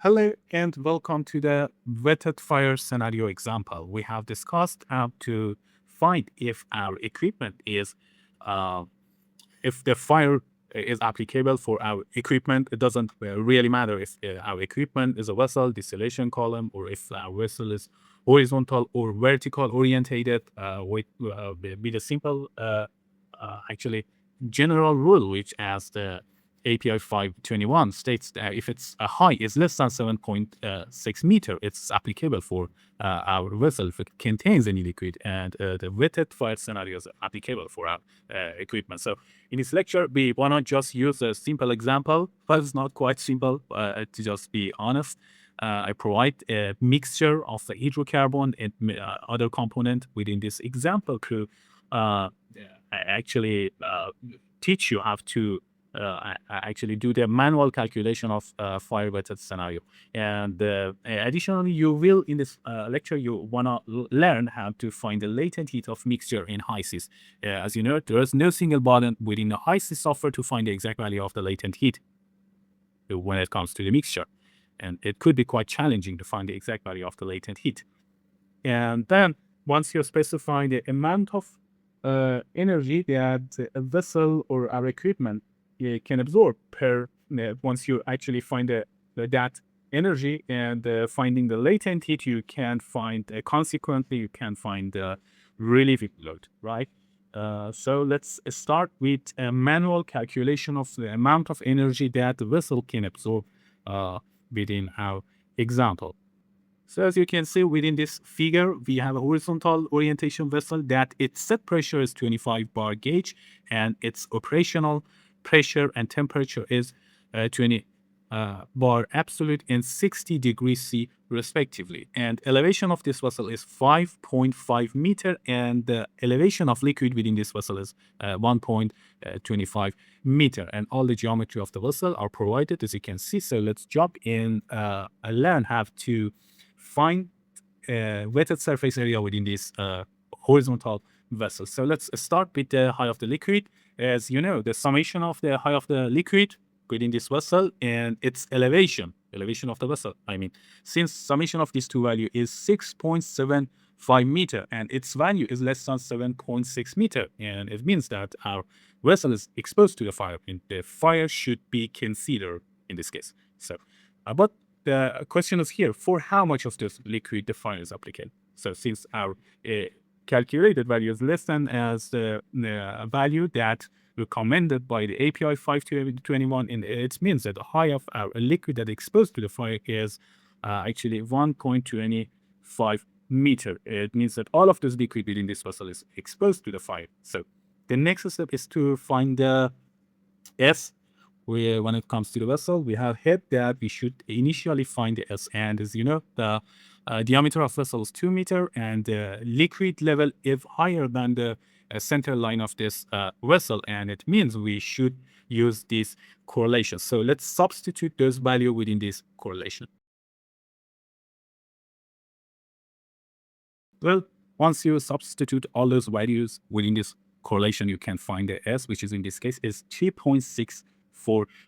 Hello and welcome to the wetted fire scenario example. We have discussed how to find if our equipment is, if the fire is applicable for our equipment. It doesn't really matter if our equipment is a vessel, distillation column, or if our vessel is horizontal or vertical orientated with a simple, actually, general rule, which as the API 521 states that if it's a high is less than 7.6 meter, it's applicable for our vessel if it contains any liquid, and the wetted fire scenario is applicable for our equipment. So in this lecture, we want to just use a simple example, but it's not quite simple, to just be honest. I provide a mixture of the hydrocarbon and other component within this example to actually teach you how to actually do the manual calculation of fire wetted scenario. And additionally, you will in this lecture, you want to learn how to find the latent heat of mixture in HYSYS. As you know, there is no single button within the HYSYS software to find the exact value of the latent heat when it comes to the mixture. And it could be quite challenging to find the exact value of the latent heat. And then once you specify the amount of energy that a vessel or our equipment can absorb per, once you actually find that energy and finding the latent heat, you can find, consequently, you can find the relief load, right? So let's start with a manual calculation of the amount of energy that the vessel can absorb within our example. So as you can see within this figure, we have a horizontal orientation vessel that its set pressure is 25 bar gauge and its operational pressure and temperature is 20 bar absolute and 60 degrees C respectively. And elevation of this vessel is 5.5 meter and the elevation of liquid within this vessel is 1.25 meter. And all the geometry of the vessel are provided, as you can see. So let's jump in and learn how to find wetted surface area within this horizontal vessel. So let's start with the height of the liquid. As you know, the summation of the height of the liquid within this vessel and its elevation of the vessel. I mean, since summation of these two values is 6.75 meter and its value is less than 7.6 meter, and it means that our vessel is exposed to the fire, and the fire should be considered in this case. So, but the question is here, for how much of this liquid the fire is applicable? So since our calculated value is less than as the value that recommended by the API 521, and it means that the height of our liquid that exposed to the fire is actually 1.25 meter. It means that all of this liquid within this vessel is exposed to the fire. So the next step is to find the S. When it comes to the vessel, we have head that we should initially find the S. And as you know, the diameter of vessel is 2 meter and the liquid level is higher than the center line of this vessel. And it means we should use this correlation. So let's substitute those value within this correlation. Well, once you substitute all those values within this correlation, you can find the S, which is in this case is 3.64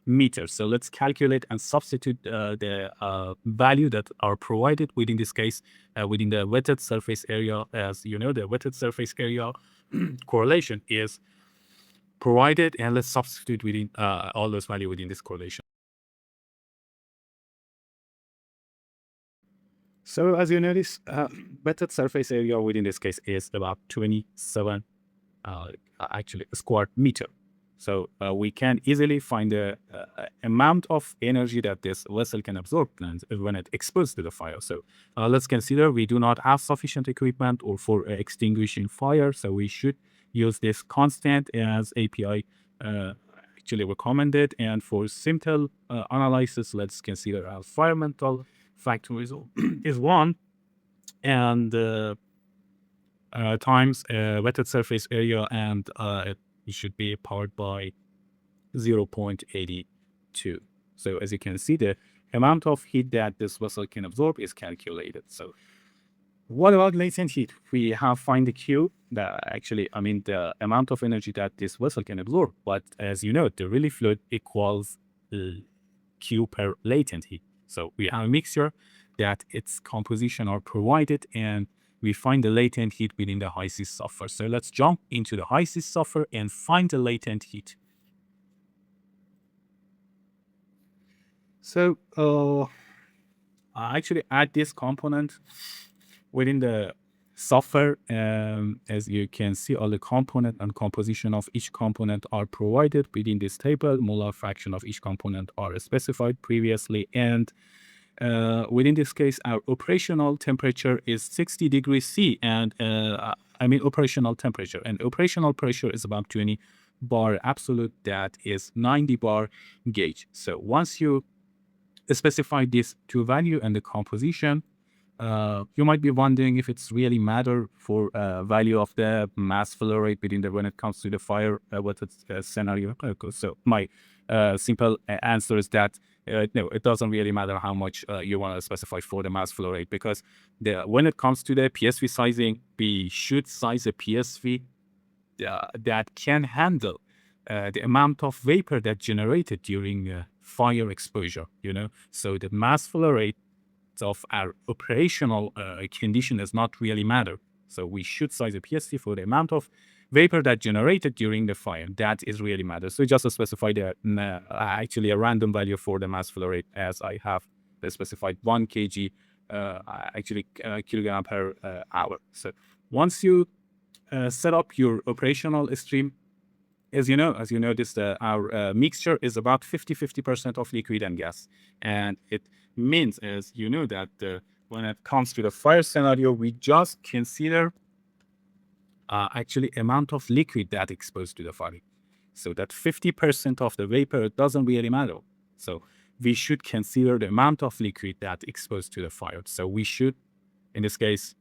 meters. So let's calculate and substitute the value that are provided within this case within the wetted surface area. As you know, the wetted surface area correlation is provided, and let's substitute within all those value within this correlation. So as you notice, wetted surface area within this case is about 27 actually square meter. So we can easily find the amount of energy that this vessel can absorb when it exposed to the fire. So let's consider we do not have sufficient equipment or for extinguishing fire. So we should use this constant as API actually recommended. And for simple analysis, let's consider our environmental factor is 1 and times wetted surface area, and it should be powered by 0.82. So as you can see, the amount of heat that this vessel can absorb is calculated. So what about latent heat? We have find the Q, the amount of energy that this vessel can absorb. But as you know, the relief fluid equals Q per latent heat. So we have a mixture that its composition are provided, and we find the latent heat within the HYSYS software. So let's jump into the HYSYS software and find the latent heat. So I actually add this component within the software. As you can see, all the component and composition of each component are provided within this table. Molar fraction of each component are specified previously, and within this case, our operational temperature is 60 degrees C, and I mean operational temperature, and operational pressure is about 20 bar absolute, that is 90 bar gauge. So once you specify these two value and the composition, you might be wondering if it's really matter for value of the mass flow rate within the when it comes to the fire what scenario. So my simple answer is that no, it doesn't really matter how much you want to specify for the mass flow rate, because when it comes to the PSV sizing, we should size a PSV that can handle the amount of vapor that generated during fire exposure, So the mass flow rate of our operational condition does not really matter. So we should size a PSV for the amount of vapor that generated during the fire. That is really matter. So just specify the actually a random value for the mass flow rate, as I have specified 1 kg kilogram per hour. So once you set up your operational stream, as you know, this our mixture is about 50% of liquid and gas, and it means, as you know, that when it comes to the fire scenario, we just consider actually amount of liquid that exposed to the fire. So that 50% of the vapor doesn't really matter. So we should consider the amount of liquid that exposed to the fire. So we should, in this case,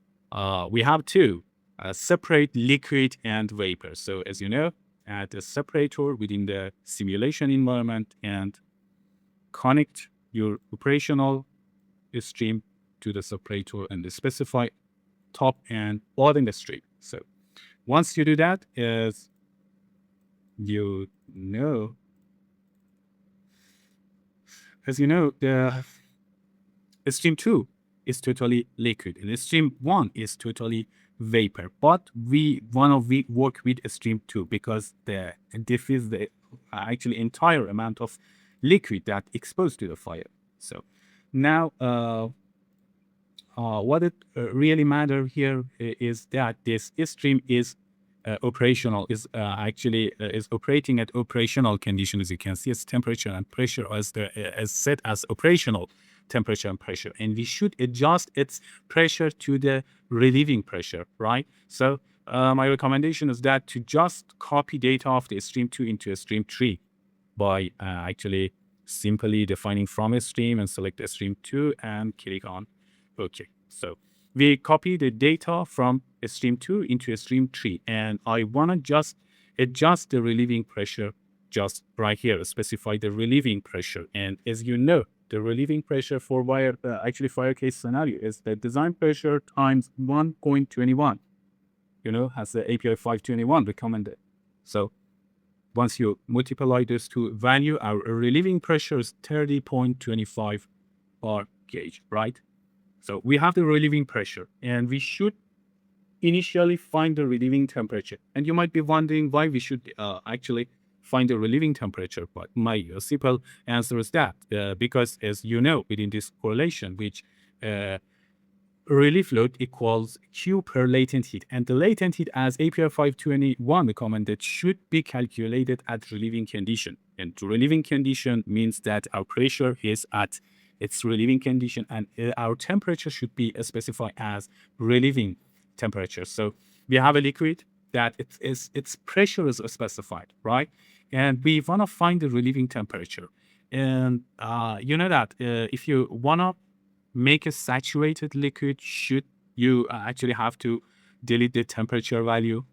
we have two separate liquid and vapor. So as you know, add a separator within the simulation environment and connect your operational stream to the separator and specify top and bottom stream. So once you do that, as you know, the stream 2 is totally liquid and stream 1 is totally vapor, but we want to work with stream 2 because this is the actually entire amount of liquid that exposed to the fire. So now what it really matter here is that this stream is operational, is actually is operating at operational conditions. As you can see, its temperature and pressure as set as operational temperature and pressure, and we should adjust its pressure to the relieving pressure, right? So my recommendation is that to just copy data of the stream 2 into a stream 3 by actually simply defining from a stream and select a stream 2 and click on OK. So we copy the data from a stream 2 into a stream 3, and I want to just adjust the relieving pressure just right here, specify the relieving pressure. And as you know, the relieving pressure for fire case scenario is the design pressure times 1.21, has the API 521 recommended. So once you multiply those two value, our relieving pressure is 30.25 bar gauge, right? So we have the relieving pressure, and we should initially find the relieving temperature. And you might be wondering why we should actually find the relieving temperature. But my simple answer is that because, as you know, within this correlation, which relief load equals Q per latent heat. And the latent heat, as API 521 recommended, should be calculated at relieving condition. And the relieving condition means that our pressure is at its relieving condition, and our temperature should be specified as relieving temperature. So we have a liquid that its pressure is specified, right? And we want to find the relieving temperature. And you know that if you want to make a saturated liquid, should you actually have to delete the temperature value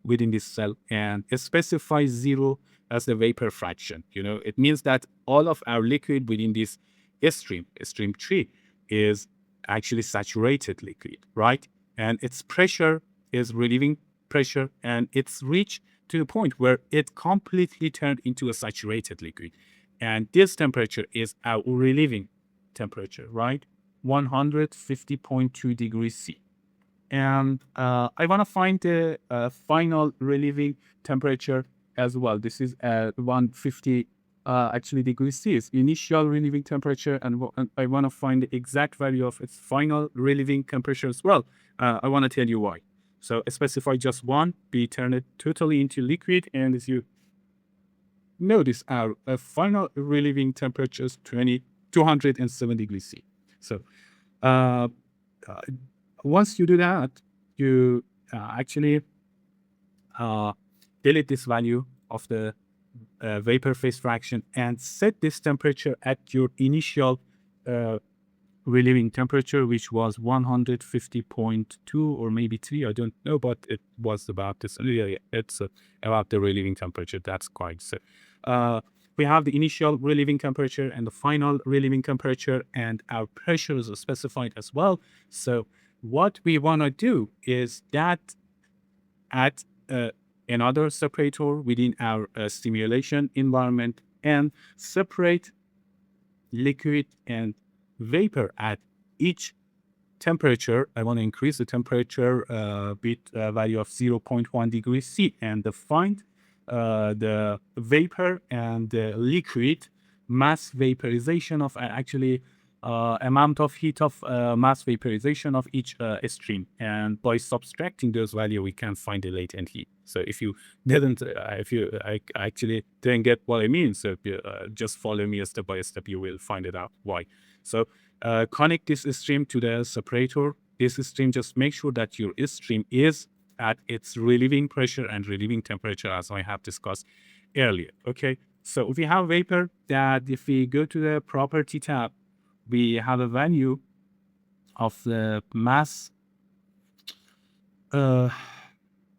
within this cell and specify 0 as the vapor fraction. It means that all of our liquid within this stream 3, is actually saturated liquid, right? And its pressure is relieving pressure, and it's reached to the point where it completely turned into a saturated liquid. And this temperature is our relieving temperature, right? 150.2 degrees C. And I want to find the final relieving temperature as well. This is 150 actually degrees C is initial relieving temperature, and I want to find the exact value of its final relieving temperature as well. I want to tell you why. So specify just one, we turn it totally into liquid, and as you notice, our final relieving temperature is 207 degrees C. So uh, uh, once you do that, you actually delete this value of the vapor phase fraction and set this temperature at your initial relieving temperature, which was 150.2 or maybe 3, I don't know, but it was about this. Yeah, it's about the relieving temperature. That's quite so. We have the initial relieving temperature and the final relieving temperature, and our pressure is specified as well. So what we want to do is that add another separator within our stimulation environment and separate liquid and vapor at each temperature. I want to increase the temperature with a value of 0.1 degrees C and define the vapor and the liquid mass vaporization of actually amount of heat of mass vaporization of each stream. And by subtracting those values, we can find the latent heat. So if you didn't, if you actually didn't get what I mean, so just follow me step by step, you will find it out why. So connect this stream to the separator. This stream, just make sure that your stream is at its relieving pressure and relieving temperature, as I have discussed earlier. Okay, so if we have vapor, that if we go to the property tab, we have a value of the mass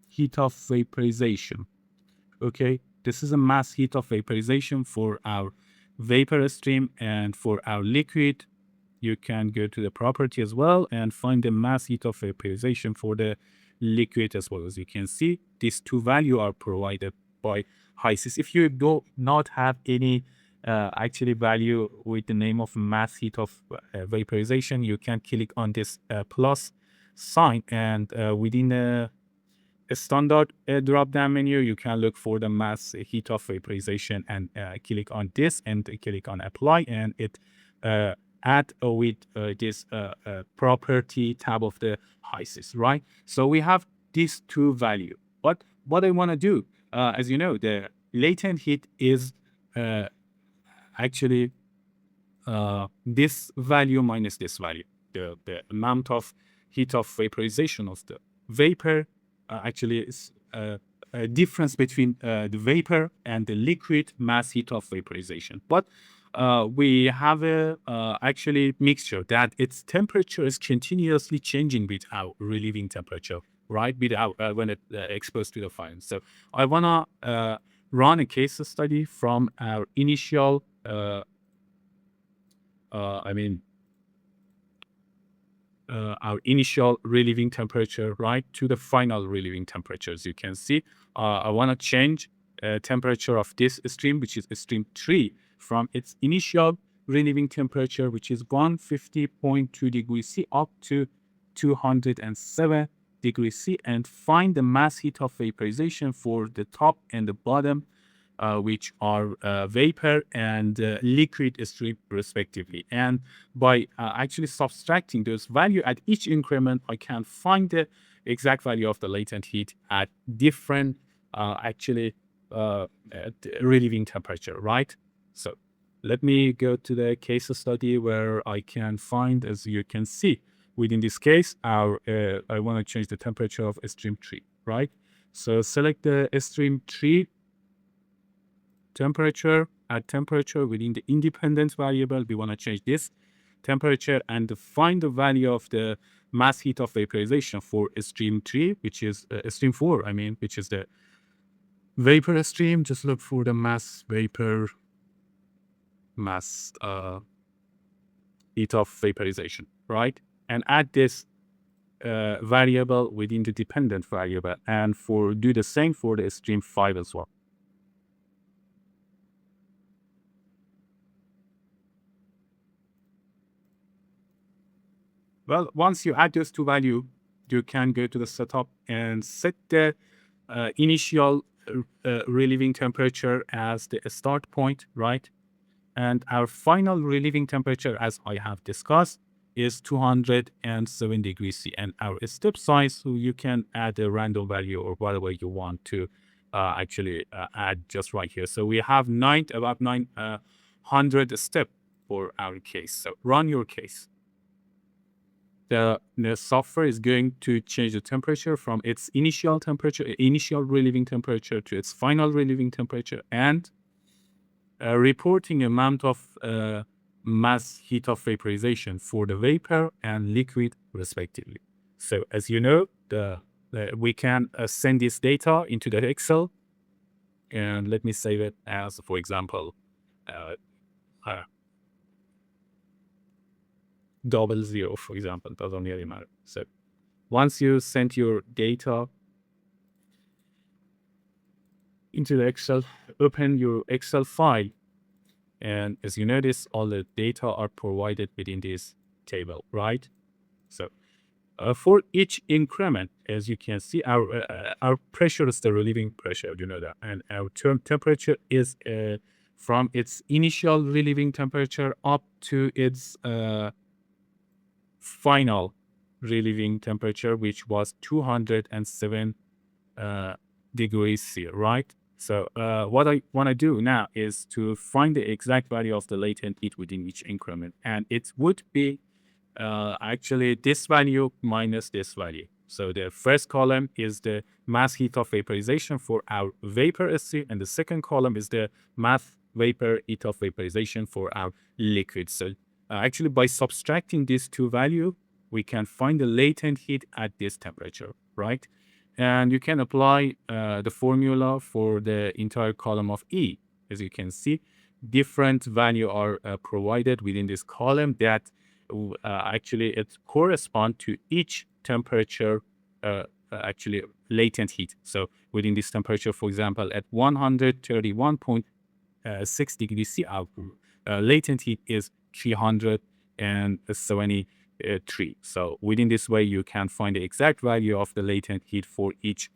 heat of vaporization. Okay, this is a mass heat of vaporization for our vapor stream, and for our liquid, you can go to the property as well and find the mass heat of vaporization for the liquid as well. As you can see, these two values are provided by HYSYS. If you do not have any actually value with the name of mass heat of vaporization, you can click on this plus sign, and within a standard drop-down menu, you can look for the mass heat of vaporization and click on this and click on apply, and it add with this property tab of the HYSYS, right? So we have these two value. But what I want to do, as you know, the latent heat is actually this value minus this value, the amount of heat of vaporization of the vapor actually is a difference between the vapor and the liquid mass heat of vaporization. But we have a actually mixture that its temperature is continuously changing with our relieving temperature, right? Without when it exposed to the fire. So I wanna run a case study from our initial our initial relieving temperature, right, to the final relieving temperature. As you can see, I want to change temperature of this stream, which is stream 3, from its initial relieving temperature, which is 150.2 degrees C, up to 207 degrees C, and find the mass heat of vaporization for the top and the bottom, which are vapor and liquid stream respectively. And by actually subtracting those value at each increment, I can find the exact value of the latent heat at different actually relieving temperature, right? So let me go to the case study where I can find, as you can see, within this case, our I want to change the temperature of stream 3, right? So select the stream 3 temperature, add temperature within the independent variable. We want to change this temperature and find the value of the mass heat of vaporization for stream 3, which is stream 4, which is the vapor stream. Just look for the mass vapor mass heat of vaporization, right? And add this variable within the dependent variable, and do the same for the stream 5 as well. Well, once you add those two value, you can go to the setup and set the initial relieving temperature as the start point, right? And our final relieving temperature, as I have discussed, is 207 degrees C. And our step size, so you can add a random value or whatever you want to add just right here. So we have about 900 step for our case. So run your case. The software is going to change the temperature from its initial temperature, initial relieving temperature, to its final relieving temperature, and reporting amount of mass heat of vaporization for the vapor and liquid respectively. So as you know, we can send this data into the Excel, and let me save it as, for example, uh, uh, 00, for example, doesn't really matter. So once you send your data into the Excel, open your Excel file, and as you notice, all the data are provided within this table, right? So for each increment, as you can see, our pressure is the relieving pressure, you know that, and our temperature is from its initial relieving temperature up to its final relieving temperature, which was 207 degrees C, right? So what I want to do now is to find the exact value of the latent heat within each increment, and it would be actually this value minus this value. So the first column is the mass heat of vaporization for our vapor SC, and the second column is the mass vapor heat of vaporization for our liquid. So actually, by subtracting these two values, we can find the latent heat at this temperature, right? And you can apply the formula for the entire column of E. As you can see, different value are provided within this column that actually it correspond to each temperature, actually latent heat. So within this temperature, for example, at 131.6 degrees C output, latent heat is 373. So within this way, you can find the exact value of the latent heat for each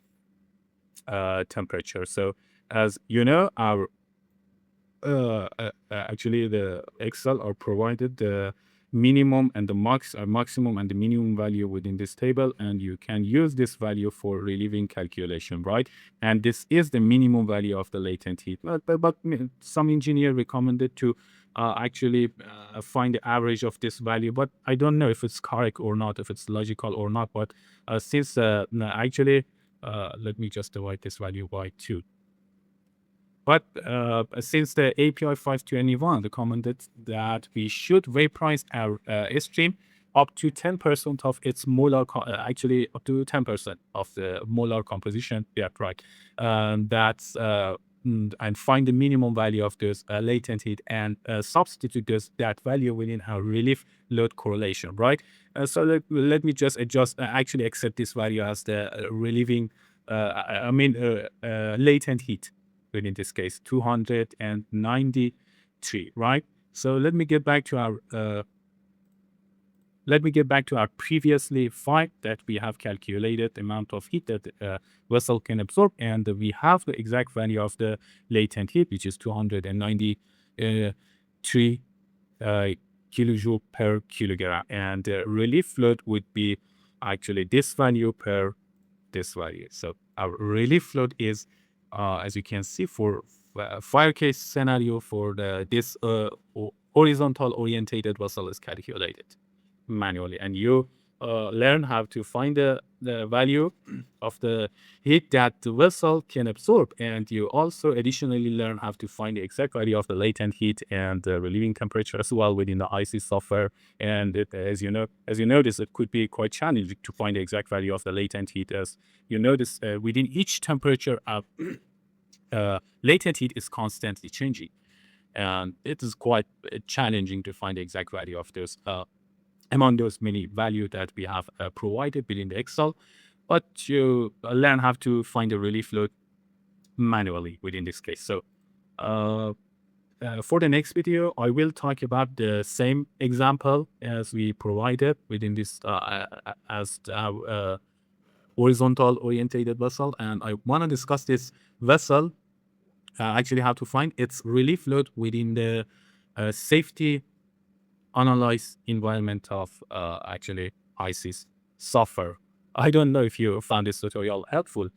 temperature. So as you know, our actually the Excel are provided the minimum and the maximum and the minimum value within this table, and you can use this value for relieving calculation, right? And this is the minimum value of the latent heat. But some engineer recommended to find the average of this value, but I don't know if it's correct or not, if it's logical or not. But since let me just divide this value by 2. But since the API 521 recommended that we should vaporize our stream up to 10% of its molar, actually up to 10% of the molar composition, yeah, right. And find the minimum value of this latent heat and substitute that value within our relief load correlation, right? So let me just adjust, actually accept this value as the relieving, latent heat within this case, 293, right? So let me get back to our previously file that we have calculated the amount of heat that vessel can absorb, and we have the exact value of the latent heat, which is 293 kilojoule per kilogram, and the relief flood would be actually this value per this value. So our relief flood is, as you can see, for fire case scenario for this horizontal orientated vessel is calculated manually, and you learn how to find the value of the heat that the vessel can absorb, and you also additionally learn how to find the exact value of the latent heat and the relieving temperature as well within the HYSYS software. And as you notice, it could be quite challenging to find the exact value of the latent heat. As you notice, within each temperature, latent heat is constantly changing, and it is quite challenging to find the exact value of those among those many value that we have provided within the Excel. But you learn how to find the relief load manually within this case. So for the next video, I will talk about the same example as we provided within this as horizontal orientated vessel, and I want to discuss this vessel, actually how to find its relief fluid within the safety analyze environment of actually HYSYS software. I don't know if you found this tutorial helpful,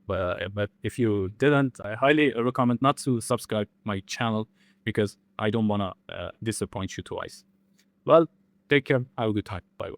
but if you didn't, I highly recommend not to subscribe my channel because I don't want to disappoint you twice. Well, take care. Have a good time. Bye.